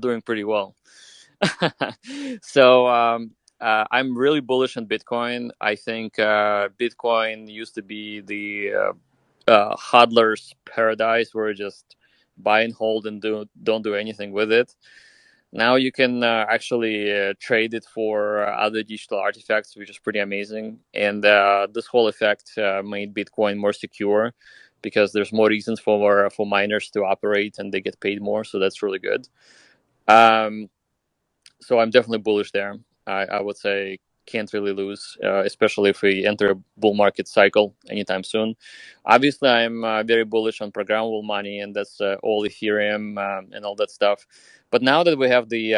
doing pretty well. So I'm really bullish on Bitcoin. I think Bitcoin used to be the hodler's paradise, where you just buy and hold and don't do anything with it. Now you can actually trade it for other digital artifacts, which is pretty amazing. And this whole effect made Bitcoin more secure because there's more reasons for miners to operate and they get paid more. So that's really good. Um, so I'm definitely bullish there. I would say can't really lose, especially if we enter a bull market cycle anytime soon. Obviously, I'm very bullish on programmable money, and that's all Ethereum and all that stuff. But now that we have the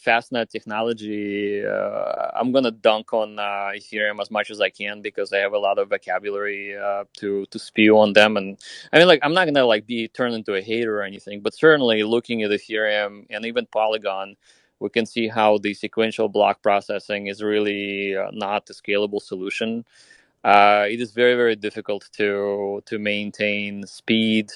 fastnet technology, I'm gonna dunk on Ethereum as much as I can because I have a lot of vocabulary to spew on them. And I mean, like, I'm not gonna like be turned into a hater or anything, but certainly looking at Ethereum and even Polygon, we can see how the sequential block processing is really not a scalable solution. It is very, very difficult to maintain speed,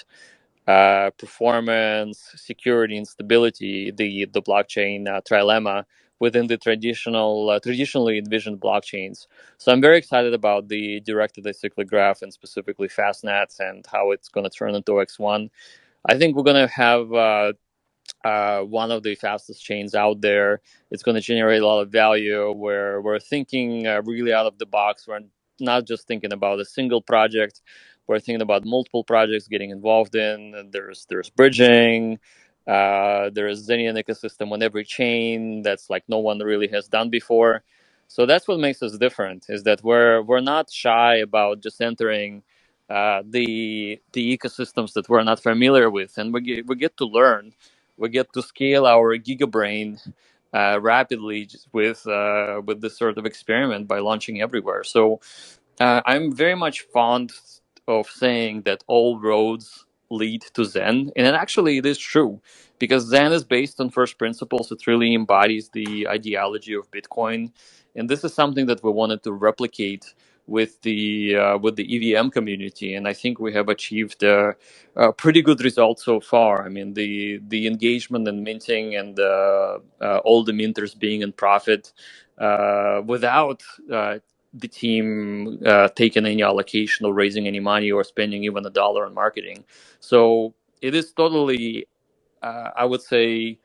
performance, security, and stability. The blockchain trilemma within the traditionally envisioned blockchains. So I'm very excited about the directed acyclic graph and specifically fastnets and how it's going to turn into X1. I think we're going to have one of the fastest chains out there. It's going to generate a lot of value where we're thinking really out of the box. We're not just thinking about a single project. We're thinking about multiple projects getting involved in. There's bridging. There's Zenian ecosystem on every chain that's like no one really has done before. So that's what makes us different, is that we're not shy about just entering the ecosystems that we're not familiar with, and we get to learn. We get to scale our gigabrain rapidly just with this sort of experiment by launching everywhere. So I'm very much fond of saying that all roads lead to Zen, and then actually it is true because Zen is based on first principles. It really embodies the ideology of Bitcoin, and this is something that we wanted to replicate with the EVM community, and I think we have achieved pretty good results so far. I mean, the engagement and minting and all the minters being in profit without the team taking any allocation or raising any money or spending even a dollar on marketing. So it is totally, I would say,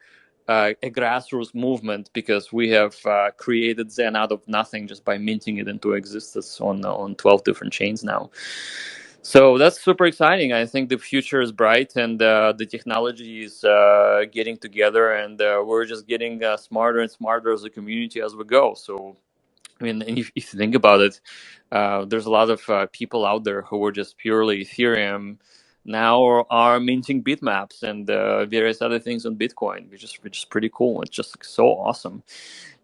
a grassroots movement because we have created Zen out of nothing just by minting it into existence on 12 different chains now. So that's super exciting. I think the future is bright, and the technology is getting together, and we're just getting smarter and smarter as a community as we go. So I mean, if you think about it, there's a lot of people out there who were just purely Ethereum now are minting bitmaps and various other things on Bitcoin, which is pretty cool. It's just so awesome,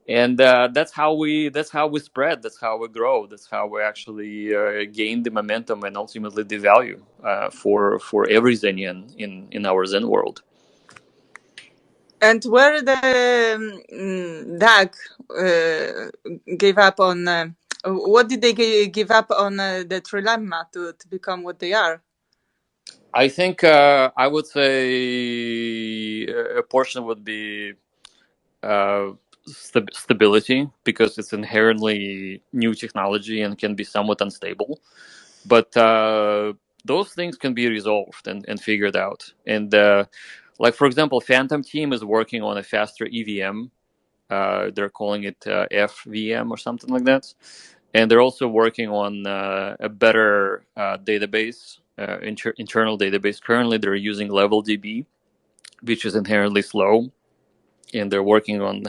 and that's how we spread. That's how we grow. That's how we actually gain the momentum and ultimately the value for every Zenian in our Zen world. And where the DAG gave up on, what did they give up on the trilemma to become what they are? I think I would say a portion would be uh, stability because it's inherently new technology and can be somewhat unstable. But those things can be resolved and figured out. And like, for example, Phantom Team is working on a faster EVM. They're calling it FVM or something like that. And they're also working on a better database, internal database. Currently, they're using LevelDB, which is inherently slow, and they're working on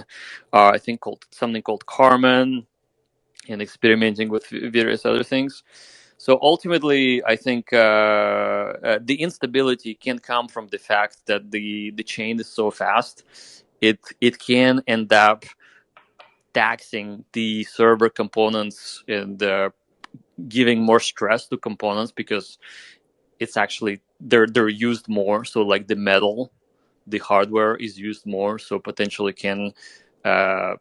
I think called Carmen, and experimenting with various other things. So ultimately, I think the instability can come from the fact that the chain is so fast. It can end up taxing the server components and giving more stress to components because it's actually they're used more. So like the metal, the hardware is used more, so potentially can uh,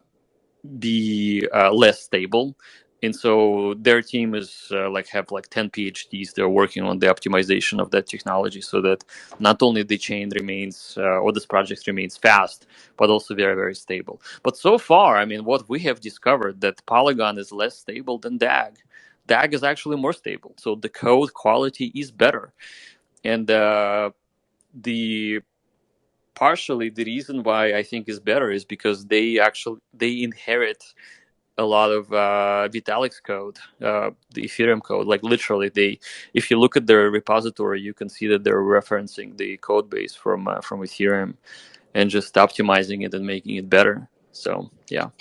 be less stable. And so their team is like have like 10 PhDs. They're working on the optimization of that technology so that not only the chain remains or this project remains fast, but also very, very stable. But so far, I mean, what we have discovered that Polygon is less stable than DAG. DAG is actually more stable. So the code quality is better. And the partially the reason why I think is better is because they inherit a lot of Vitalik's code, the Ethereum code. Like literally, if you look at their repository, you can see that they're referencing the code base from Ethereum and just optimizing it and making it better. So yeah.